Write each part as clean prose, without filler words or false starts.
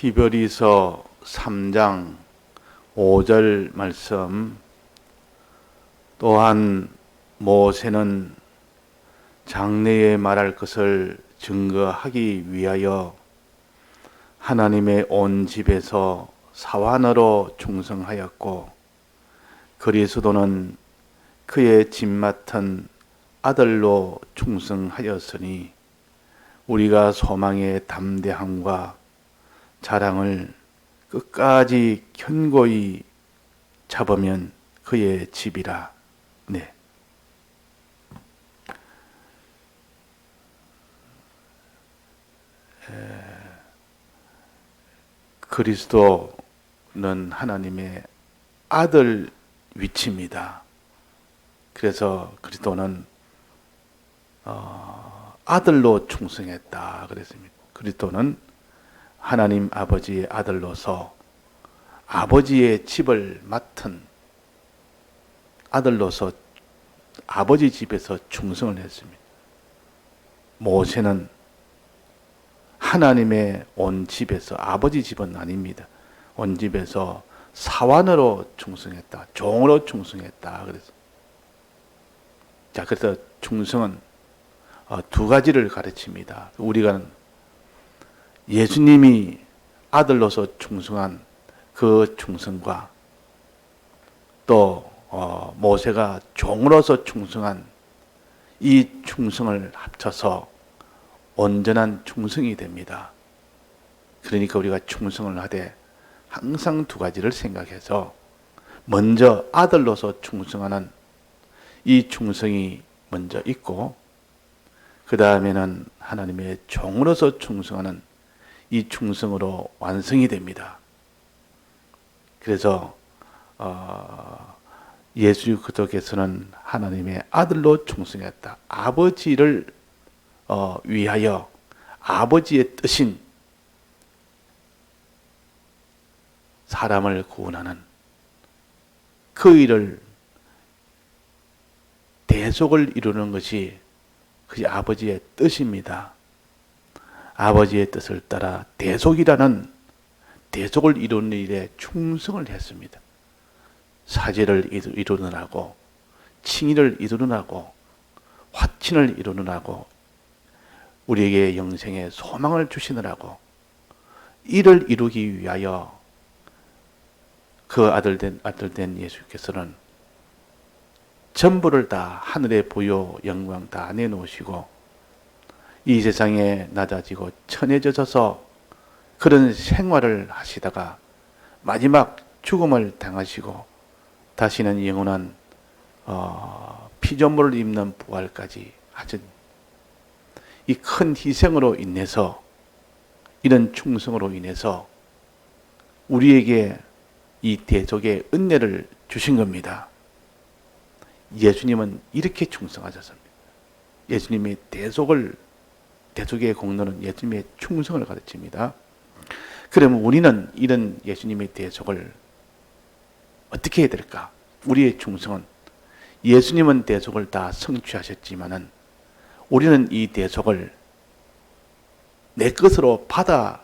히브리서 3장 5절 말씀, 또한 모세는 장래에 말할 것을 증거하기 위하여 하나님의 온 집에서 사환으로 충성하였고, 그리스도는 그의 집 맡은 아들로 충성하였으니 우리가 소망의 담대함과 자랑을 끝까지 견고히 잡으면 그의 집이라. 네. 그리스도는 하나님의 아들 위치입니다. 그래서 그리스도는 아들로 충성했다 그랬습니다. 그리스도는 하나님 아버지의 아들로서 아버지의 집을 맡은 아들로서 아버지 집에서 충성을 했습니다. 모세는 하나님의 온 집에서, 아버지 집은 아닙니다, 온 집에서 사환으로 충성했다, 종으로 충성했다 그래서. 자, 그래서 충성은 두 가지를 가르칩니다. 우리가 예수님이 아들로서 충성한 그 충성과 또 모세가 종으로서 충성한 이 충성을 합쳐서 온전한 충성이 됩니다. 그러니까 우리가 충성을 하되 항상 두 가지를 생각해서, 먼저 아들로서 충성하는 이 충성이 먼저 있고, 그 다음에는 하나님의 종으로서 충성하는 이 충성으로 완성이 됩니다. 그래서 예수 그리스도께서는 하나님의 아들로 충성했다. 아버지를 위하여 아버지의 뜻인 사람을 구원하는 그 일을, 대속을 이루는 것이 그것이 아버지의 뜻입니다. 아버지의 뜻을 따라 대속이라는, 대속을 이루는 일에 충성을 했습니다. 사제를 이루느라고, 칭의를 이루느라고, 화친을 이루느라고, 우리에게 영생의 소망을 주시느라고, 이를 이루기 위하여 그 아들된 예수께서는 전부를 다, 하늘의 부요 영광 다 내놓으시고 이 세상에 낮아지고 천해져서 그런 생활을 하시다가 마지막 죽음을 당하시고 다시는 영원한 피조물을 입는 부활까지 하신 이 큰 희생으로 인해서, 이런 충성으로 인해서 우리에게 이 대속의 은혜를 주신 겁니다. 예수님은 이렇게 충성하셨습니다. 예수님의 대속의 공로는 예수님의 충성을 가르칩니다. 그러면 우리는 이런 예수님의 대속을 어떻게 해야 될까? 우리의 충성은, 예수님은 대속을 다 성취하셨지만은 우리는 이 대속을 내 것으로 받아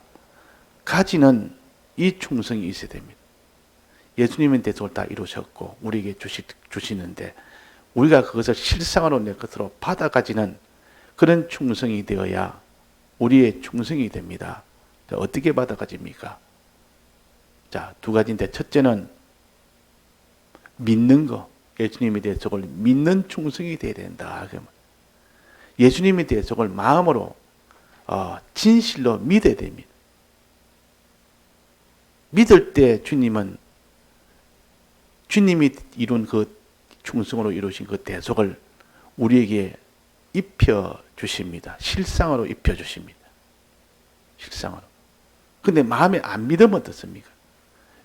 가지는 이 충성이 있어야 됩니다. 예수님은 대속을 다 이루셨고 우리에게 주시는데 우리가 그것을 실상으로 내 것으로 받아 가지는 그런 충성이 되어야 우리의 충성이 됩니다. 자, 어떻게 받아 가집니까? 자, 두 가지인데, 첫째는 믿는 거. 예수님의 대속을 믿는 충성이 되어야 된다. 예수님의 대속을 마음으로 진실로 믿어야 됩니다. 믿을 때 주님이 이룬 그 충성으로 이루신 그 대속을 우리에게 입혀 주십니다. 실상으로 입혀 주십니다. 실상으로. 근데 마음에 안 믿으면 어떻습니까?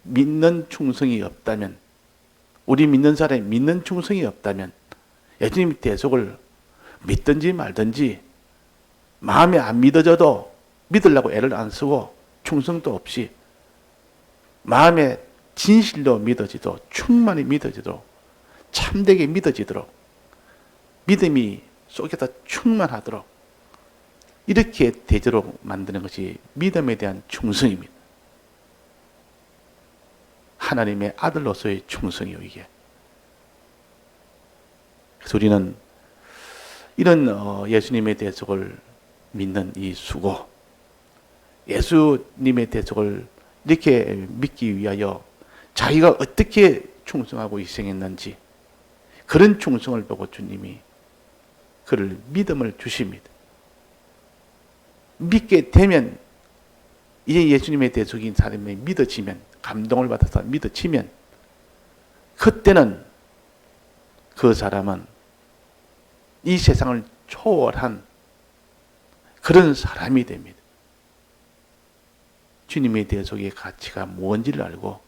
믿는 충성이 없다면, 우리 믿는 사람이 믿는 충성이 없다면 예수님의 대속을 믿든지 말든지 마음에 안 믿어져도 믿으려고 애를 안 쓰고 충성도 없이 마음에 진실로 믿어지도록, 충만히 믿어지도록, 참되게 믿어지도록, 믿음이 속에서 충만하도록 이렇게 되도록 만드는 것이 믿음에 대한 충성입니다. 하나님의 아들로서의 충성이요, 이게. 그래서 우리는 이런 예수님의 대속을 믿는 이 수고, 예수님의 대속을 이렇게 믿기 위하여 자기가 어떻게 충성하고 희생했는지, 그런 충성을 보고 주님이 그를 믿음을 주십니다. 믿게 되면, 이제 예수님의 대속인 사람이 믿어지면, 감동을 받아서 믿어지면, 그때는 그 사람은 이 세상을 초월한 그런 사람이 됩니다. 주님의 대속의 가치가 뭔지를 알고,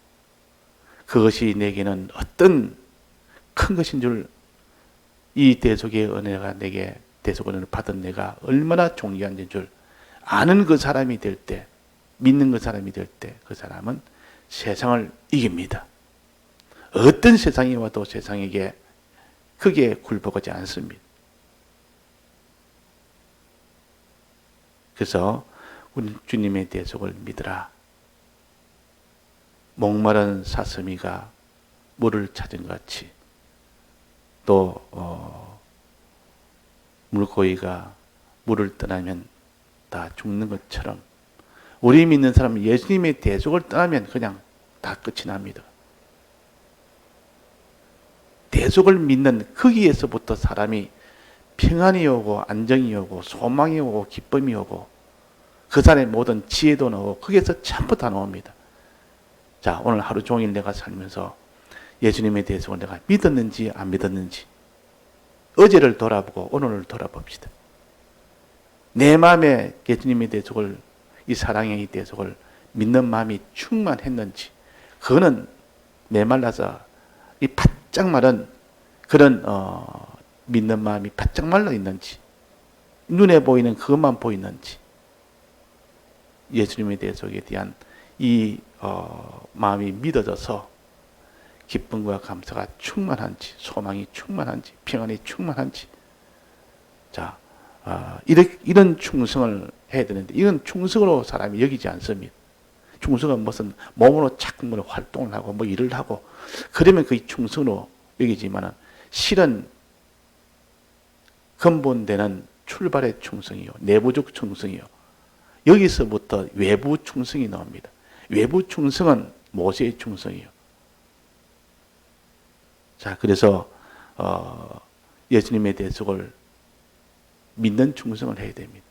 그것이 내게는 어떤 큰 것인 줄, 이 대속의 은혜가 내게, 대속 은혜를 받은 내가 얼마나 존귀한 줄 아는 그 사람이 될 때, 믿는 그 사람이 될 때, 그 사람은 세상을 이깁니다. 어떤 세상이 와도 세상에게 크게 굴복하지 않습니다. 그래서 우리 주님의 대속을 믿으라. 목마른 사슴이가 물을 찾은 것 같이, 또 물고기가 물을 떠나면 다 죽는 것처럼, 우리 믿는 사람은 예수님의 대속을 떠나면 그냥 다 끝이 납니다. 대속을 믿는 거기에서부터 사람이 평안이 오고 안정이 오고 소망이 오고 기쁨이 오고 그 사람의 모든 지혜도 나오고 거기에서 전부 다 나옵니다. 자, 오늘 하루 종일 내가 살면서 예수님의 대속을 내가 믿었는지 안 믿었는지, 어제를 돌아보고 오늘을 돌아봅시다. 내 마음에 예수님의 대속을, 이 사랑의 이 대속을 믿는 마음이 충만했는지, 그거는 메말라서 이 바짝 마른 그런 믿는 마음이 바짝 말라 있는지, 눈에 보이는 그것만 보이는지, 예수님의 대속에 대한 이 마음이 믿어져서 기쁨과 감사가 충만한지, 소망이 충만한지, 평안이 충만한지, 자, 이런 충성을 해야 되는데, 이런 충성으로 사람이 여기지 않습니다. 충성은 무슨 몸으로 자꾸 뭐 활동을 하고 뭐 일을 하고 그러면 그게 충성으로 여기지만은, 실은 근본되는 출발의 충성이요, 내부적 충성이요, 여기서부터 외부 충성이 나옵니다. 외부 충성은 모세의 충성이요. 자, 그래서 예수님의 대속을 믿는 충성을 해야 됩니다.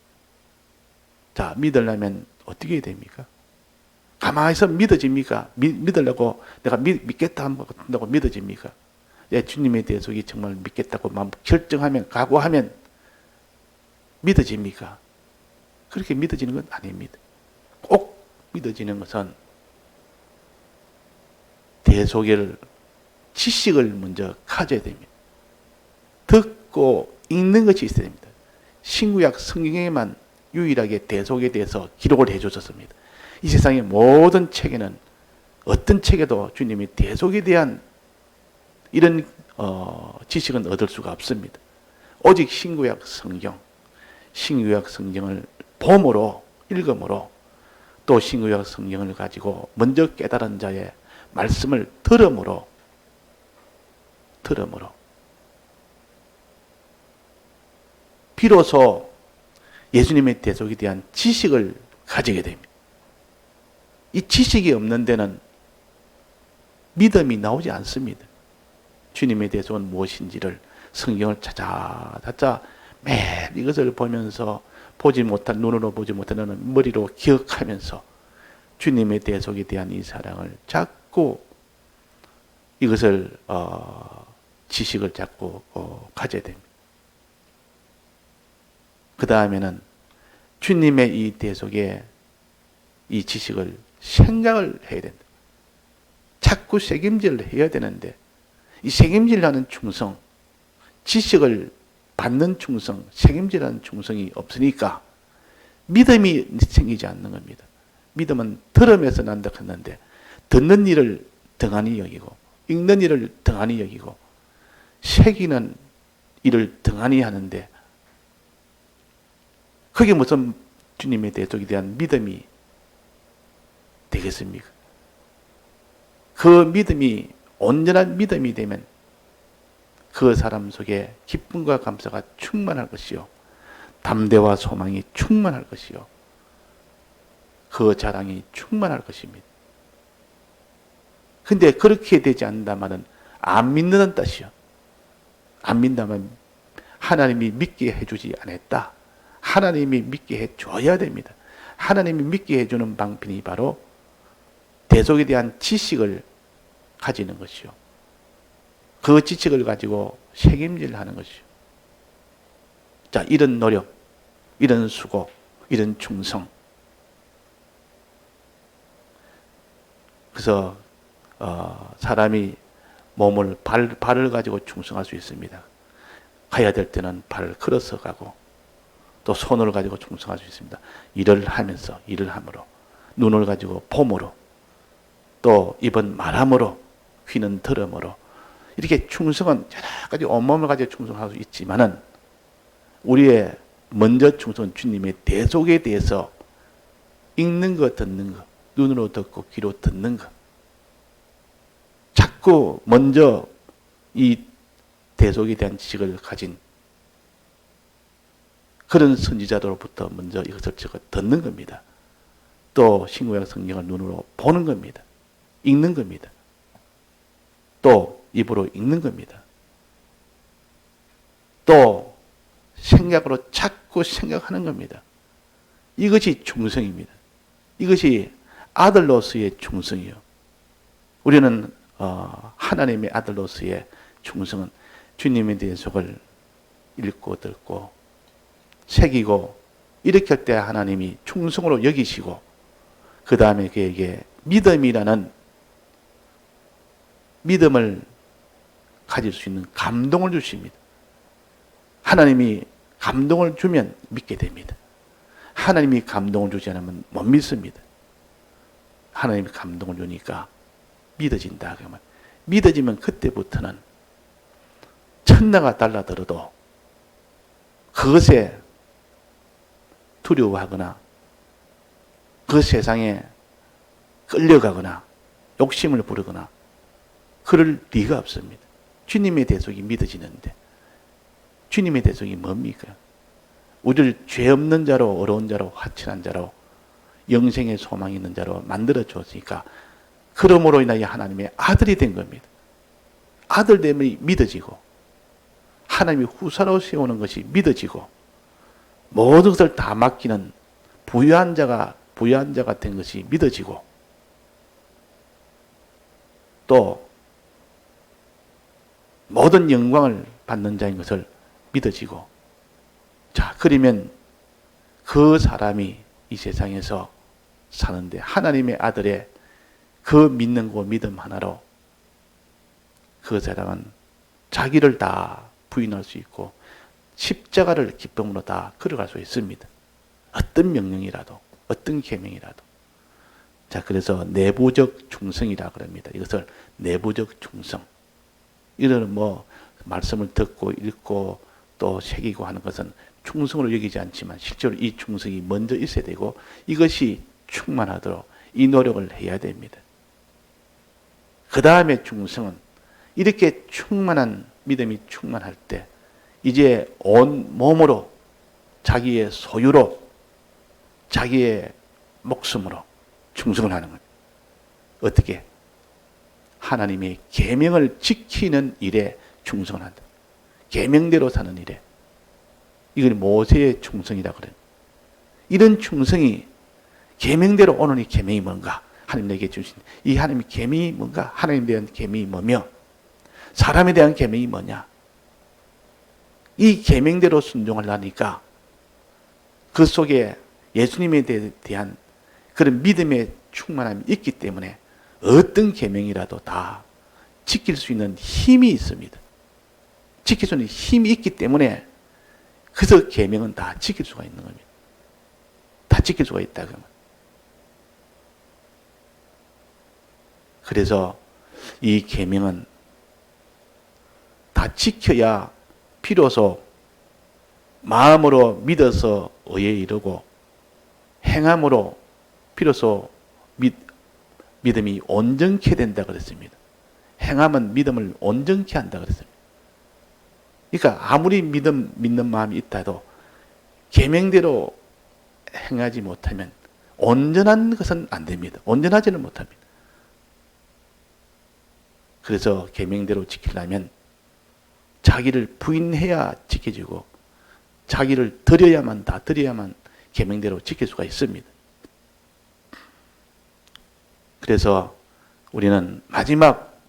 자, 믿으려면 어떻게 해야 됩니까? 가만히 있으면 믿어집니까? 믿으려고 내가 믿겠다 한다고 믿어집니까? 예, 주님의 대속이 정말 믿겠다고 마음 결정하면, 각오하면 믿어집니까? 그렇게 믿어지는 건 아닙니다. 꼭 믿어지는 것은 대속의 지식을 먼저 가져야 됩니다. 듣고 읽는 것이 있어야 됩니다. 신구약 성경에만 유일하게 대속에 대해서 기록을 해주셨습니다. 이 세상의 모든 책에는, 어떤 책에도 주님이 대속에 대한 이런 지식은 얻을 수가 없습니다. 오직 신구약 성경, 신구약 성경을 봄으로, 읽음으로, 또 신구약 성경을 가지고 먼저 깨달은 자의 말씀을 들음으로 비로소 예수님의 대속에 대한 지식을 가지게 됩니다. 이 지식이 없는 데는 믿음이 나오지 않습니다. 주님의 대속은 무엇인지를 성경을 찾아 매일 이것을 보면서, 보지 못한, 눈으로 보지 못하는 머리로 기억하면서 주님의 대속에 대한 이 사랑을 자꾸, 이것을 지식을 자꾸 가져야 됩니다. 그 다음에는 주님의 이 대속에 이 지식을 생각을 해야 된다. 자꾸 책임질을 해야 되는데, 이 책임질하는 충성, 지식을 받는 충성, 책임질하는 충성이 없으니까 믿음이 생기지 않는 겁니다. 믿음은 들음에서 난다 했는데, 듣는 일을 등한히 여기고, 읽는 일을 등한히 여기고, 새기는 일을 등한히 하는데, 그게 무슨 주님의 대속에 대한 믿음이 되겠습니까? 그 믿음이 온전한 믿음이 되면 그 사람 속에 기쁨과 감사가 충만할 것이요, 담대와 소망이 충만할 것이요, 그 자랑이 충만할 것입니다. 근데 그렇게 되지 않는다면 안 믿는 뜻이요. 안 믿는다면 하나님이 믿게 해주지 않았다. 하나님이 믿게 해줘야 됩니다. 하나님이 믿게 해주는 방편이 바로 대속에 대한 지식을 가지는 것이요, 그 지식을 가지고 책임질 하는 것이요. 자, 이런 노력, 이런 수고, 이런 충성. 그래서 사람이 몸을 발을 가지고 충성할 수 있습니다. 가야 될 때는 발을 걸어서 가고, 또 손을 가지고 충성할 수 있습니다. 일을 하면서, 일을 함으로, 눈을 가지고 봄으로, 또 입은 말함으로, 귀는 들음으로, 이렇게 충성은 여러 가지 온몸을 가지고 충성할 수 있지만은 우리의 먼저 충성은 주님의 대속에 대해서 읽는 거, 듣는 거, 눈으로 듣고 귀로 듣는 것. 자꾸 먼저 이 대속에 대한 지식을 가진 그런 선지자들로부터 먼저 이것을 듣는 겁니다. 또 신구약 성경을 눈으로 보는 겁니다. 읽는 겁니다. 또 입으로 읽는 겁니다. 또 생각으로 자꾸 생각하는 겁니다. 이것이 충성입니다. 이것이 아들로서의 충성이요. 우리는 하나님의 아들로서의 충성은 주님의 대속을 읽고 듣고 새기고 이렇게 할 때 하나님이 충성으로 여기시고, 그 다음에 그에게 믿음이라는 믿음을 가질 수 있는 감동을 주십니다. 하나님이 감동을 주면 믿게 됩니다. 하나님이 감동을 주지 않으면 못 믿습니다. 하나님이 감동을 주니까 믿어진다. 그러면 믿어지면 그때부터는 천나가 달라들어도 그것에 두려워하거나 그 세상에 끌려가거나 욕심을 부르거나 그럴 리가 없습니다. 주님의 대속이 믿어지는데, 주님의 대속이 뭡니까? 우리를 죄 없는 자로, 어려운 자로, 화친한 자로, 영생의 소망이 있는 자로 만들어 주었으니까 그러므로 인하여 하나님의 아들이 된 겁니다. 아들됨이 믿어지고 하나님이 후사로 세우는 것이 믿어지고 모든 것을 다 맡기는 부유한 자가 된 것이 믿어지고, 또 모든 영광을 받는 자인 것을 믿어지고, 자, 그러면 그 사람이 이 세상에서 사는데 하나님의 아들의 그 믿는 그 믿음 하나로 그 사람은 자기를 다 부인할 수 있고 십자가를 기쁨으로 다 걸어갈 수 있습니다. 어떤 명령이라도, 어떤 계명이라도. 자, 그래서 내부적 충성이라 그럽니다. 이것을 내부적 충성. 이런 말씀을 듣고 읽고 또 새기고 하는 것은 충성으로 여기지 않지만 실제로 이 충성이 먼저 있어야 되고 이것이 충만하도록 이 노력을 해야 됩니다. 그 다음에 충성은 이렇게 충만한 믿음이 충만할 때 이제 온 몸으로 자기의 소유로 자기의 목숨으로 충성을 하는 겁니다. 어떻게? 하나님의 계명을 지키는 일에 충성을 한다. 계명대로 사는 일에. 이걸 모세의 충성이라고 그래요. 이런 충성이 계명대로 오늘 이 계명이 뭔가? 하나님 내게 주신 이 하나님의 계명이 뭔가? 하나님에 대한 계명이 뭐며? 사람에 대한 계명이 뭐냐? 이 계명대로 순종하려니까 그 속에 예수님에 대한 그런 믿음의 충만함이 있기 때문에 어떤 계명이라도 다 지킬 수 있는 힘이 있습니다. 지킬 수 있는 힘이 있기 때문에 그래서 계명은 다 지킬 수가 있는 겁니다. 다 지킬 수가 있다 그러면. 그래서 이 계명은 다 지켜야 비로소 마음으로 믿어서 의에 이르고 행함으로 비로소 믿음이 온전케 된다 그랬습니다. 행함은 믿음을 온전케 한다 그랬습니다. 그러니까 아무리 믿는 마음이 있다 해도 계명대로 행하지 못하면 온전한 것은 안 됩니다. 온전하지는 못합니다. 그래서 계명대로 지키려면 자기를 부인해야 지켜지고 자기를 드려야만 계명대로 지킬 수가 있습니다. 그래서 우리는 마지막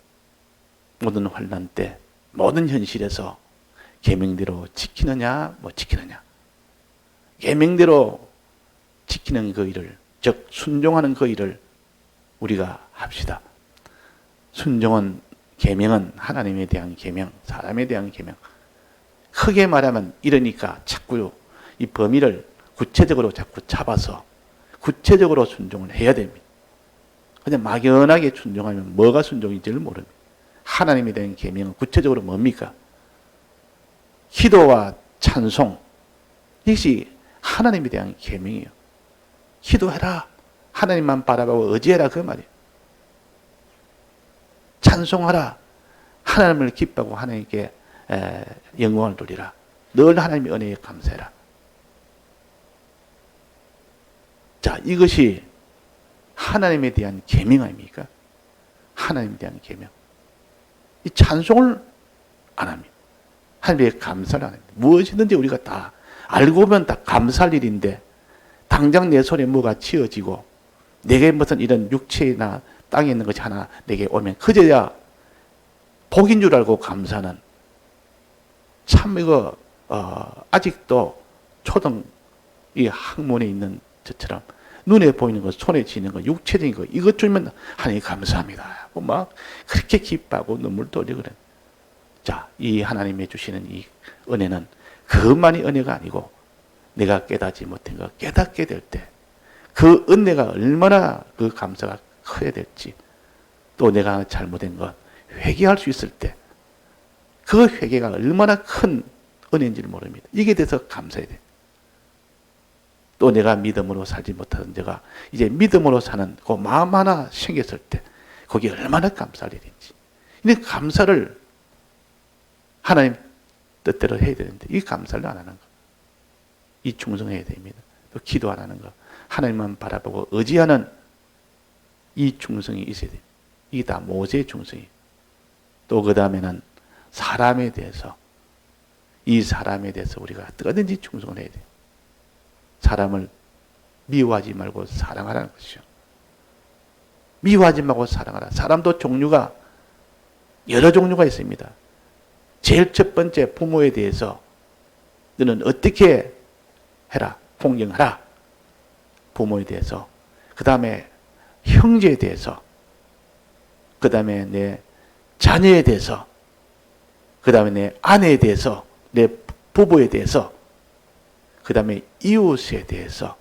모든 환난 때 모든 현실에서 계명대로 지키느냐 못 지키느냐, 계명대로 지키는 그 일을, 즉 순종하는 그 일을 우리가 합시다. 순종은, 계명은 하나님에 대한 계명, 사람에 대한 계명. 크게 말하면 이러니까 자꾸 이 범위를 구체적으로 자꾸 잡아서 구체적으로 순종을 해야 됩니다. 그냥 막연하게 순종하면 뭐가 순종인지를 모릅니다. 하나님에 대한 계명은 구체적으로 뭡니까? 기도와 찬송, 이것이 하나님에 대한 계명이에요. 기도해라, 하나님만 바라보고 의지해라, 그 말이에요. 찬송하라, 하나님을 기뻐하고 하나님께 영광을 돌리라, 늘 하나님의 은혜에 감사해라. 자, 이것이 하나님에 대한 계명 아닙니까? 하나님에 대한 계명. 이 찬송을 안 합니다. 하나님께 감사를 안 합니다. 무엇이든지 우리가 다 알고 보면 다 감사할 일인데, 당장 내 손에 뭐가 치어지고 내게 무슨 이런 육체나 땅에 있는 것이 하나 내게 오면 그제야 복인 줄 알고 감사는, 참 이거 아직도 초등 이 학문에 있는 저처럼 눈에 보이는 것, 손에 쥐는 것, 육체적인 것, 이것 주면 하나님 감사합니다. 막 그렇게 기뻐하고 눈물도 흘리고 그래. 자, 이 하나님이 주시는 이 은혜는 그것만이 은혜가 아니고 내가 깨닫지 못한 것 깨닫게 될 때 그 은혜가 얼마나 그 감사가 커야 될지, 또 내가 잘못된 것 회개할 수 있을 때 그 회개가 얼마나 큰 은혜인지를 모릅니다. 이게 돼서 감사해야 돼요. 또 내가 믿음으로 살지 못하던 제가 이제 믿음으로 사는 그 마음 하나 생겼을 때 거기에 얼마나 감사할 일인지. 이 감사를 하나님 뜻대로 해야 되는데 이 감사를 안 하는 거, 이 충성해야 됩니다. 또 기도 안 하는 거, 하나님만 바라보고 의지하는 이 충성이 있어야 돼요. 이게 다 모세의 충성이에요. 또 그 다음에는 사람에 대해서, 이 사람에 대해서 우리가 어떻게든지 충성을 해야 돼요. 사람을 미워하지 말고 사랑하라는 것이죠. 미워하지 말고 사랑하라. 사람도 종류가 여러 종류가 있습니다. 제일 첫 번째, 부모에 대해서 너는 어떻게 해라, 공경하라. 부모에 대해서. 그 다음에 형제에 대해서, 그 다음에 내 자녀에 대해서, 그 다음에 내 아내에 대해서, 내 부부에 대해서, 그 다음에 이웃에 대해서,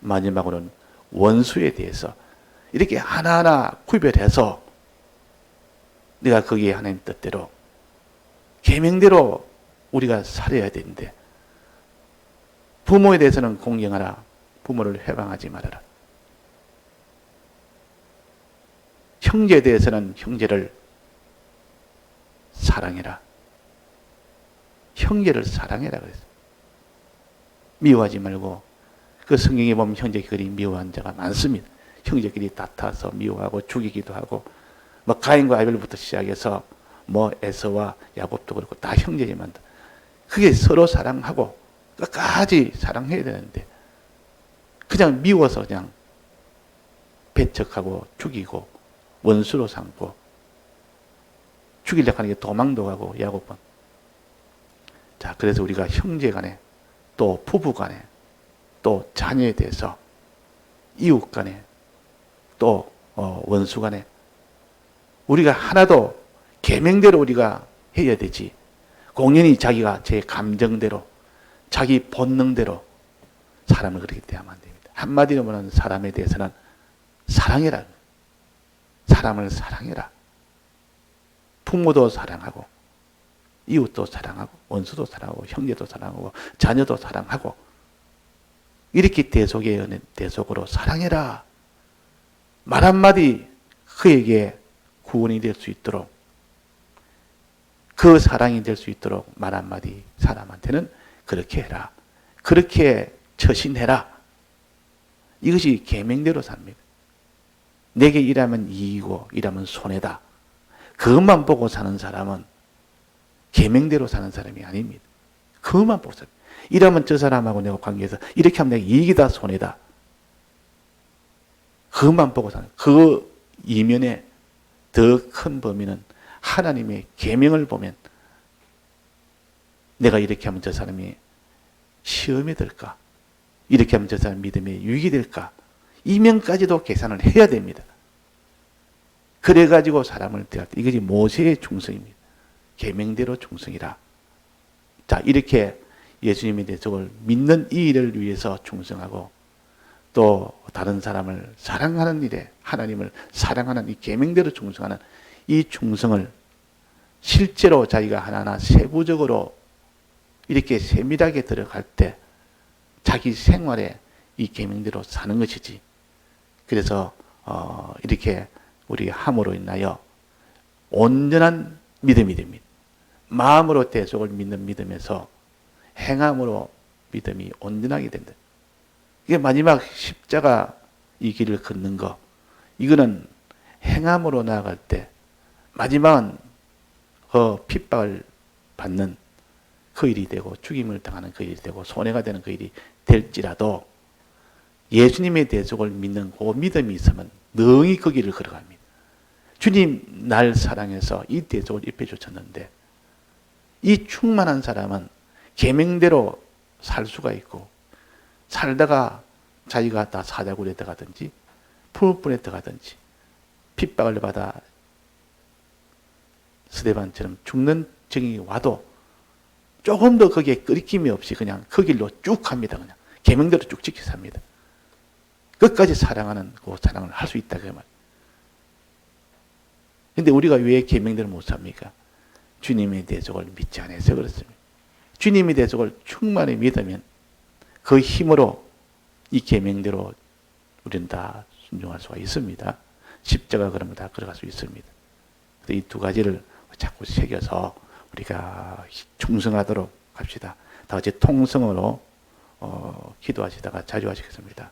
마지막으로는 원수에 대해서, 이렇게 하나하나 구별해서 내가 거기에 하나님 뜻대로 계명대로 우리가 살아야 되는데, 부모에 대해서는 공경하라, 부모를 회방하지 말아라. 형제에 대해서는 형제를 사랑해라. 형제를 사랑해라 그랬어요. 미워하지 말고. 그 성경에 보면 형제끼리 미워한 자가 많습니다. 형제끼리 다퉈서 미워하고 죽이기도 하고, 뭐 가인과 아벨부터 시작해서 뭐 에서와 야곱도 그렇고 다 형제지만, 그게 서로 사랑하고 끝까지 사랑해야 되는데 그냥 미워서 그냥 배척하고 죽이고 원수로 삼고, 죽이려고 하는 게 도망도 가고 야곱은. 자, 그래서 우리가 형제 간에, 또 부부 간에, 또 자녀에 대해서, 이웃 간에, 또 원수 간에 우리가 하나도 계명대로 우리가 해야 되지, 공연히 자기가 제 감정대로 자기 본능대로 사람을 그렇게 대하면 안 됩니다. 한마디로 말하면 사람에 대해서는 사랑해라. 사람을 사랑해라. 부모도 사랑하고, 이웃도 사랑하고, 원수도 사랑하고, 형제도 사랑하고, 자녀도 사랑하고, 이렇게 대속의 은혜, 대속으로 사랑해라. 말 한마디 그에게 구원이 될 수 있도록, 그 사랑이 될 수 있도록 말 한마디 사람한테는 그렇게 해라. 그렇게 처신해라. 이것이 계명대로 삽니다. 내게 일하면 이익이고 일하면 손해다. 그것만 보고 사는 사람은 계명대로 사는 사람이 아닙니다. 그것만 보고 삽니다. 일하면 저 사람하고 내가 관계해서 이렇게 하면 내가 이익이다 손해다. 그것만 보고 사는, 그 이면에 더 큰 범위는 하나님의 계명을 보면 내가 이렇게 하면 저 사람이 시험에 들까? 이렇게 하면 저 사람 믿음에 유익이 될까? 이면까지도 계산을 해야 됩니다. 그래가지고 사람을 대할 때 이것이 모세의 충성입니다. 계명대로 충성이라. 자, 이렇게 예수님의 대속을 믿는 이 일을 위해서 충성하고 또 다른 사람을 사랑하는 일에 하나님을 사랑하는 이 계명대로 충성하는 이 충성을 실제로 자기가 하나하나 세부적으로 이렇게 세밀하게 들어갈 때 자기 생활에 이 계명대로 사는 것이지. 그래서 이렇게 우리 함으로 인하여 온전한 믿음이 됩니다. 마음으로 대속을 믿는 믿음에서 행함으로 믿음이 온전하게 된다. 이게 마지막 십자가 이 길을 걷는 거, 이거는 행함으로 나아갈 때 마지막은 핍박을 받는 그 일이 되고 죽임을 당하는 그 일이 되고 손해가 되는 그 일이 될지라도 예수님의 대속을 믿는 그 믿음이 있으면 능히 그 길을 걸어갑니다. 주님 날 사랑해서 이 대속을 입혀 주셨는데 이 충만한 사람은 계명대로 살 수가 있고 살다가 자기가 다 사자굴에 들어가든지 풀분에 들어가든지 핍박을 받아 스데반처럼 죽는 정이 와도 조금 더 거기에 끄리낌이 없이 그냥 그 길로 쭉 갑니다. 그냥 계명대로 쭉 지켜 삽니다. 끝까지 사랑하는 그 사랑을 할 수 있다 그 말. 근데 우리가 왜 계명대로 못 삽니까? 주님의 대속을 믿지 않아서 그렇습니다. 주님의 대속을 충만히 믿으면 그 힘으로 이 계명대로 우리는 다 순종할 수가 있습니다. 십자가 그러면 다 걸어갈 수 있습니다. 이 두 가지를 자꾸 새겨서 우리가 충성하도록 합시다. 다 같이 통성으로 기도하시다가 자주 하시겠습니다.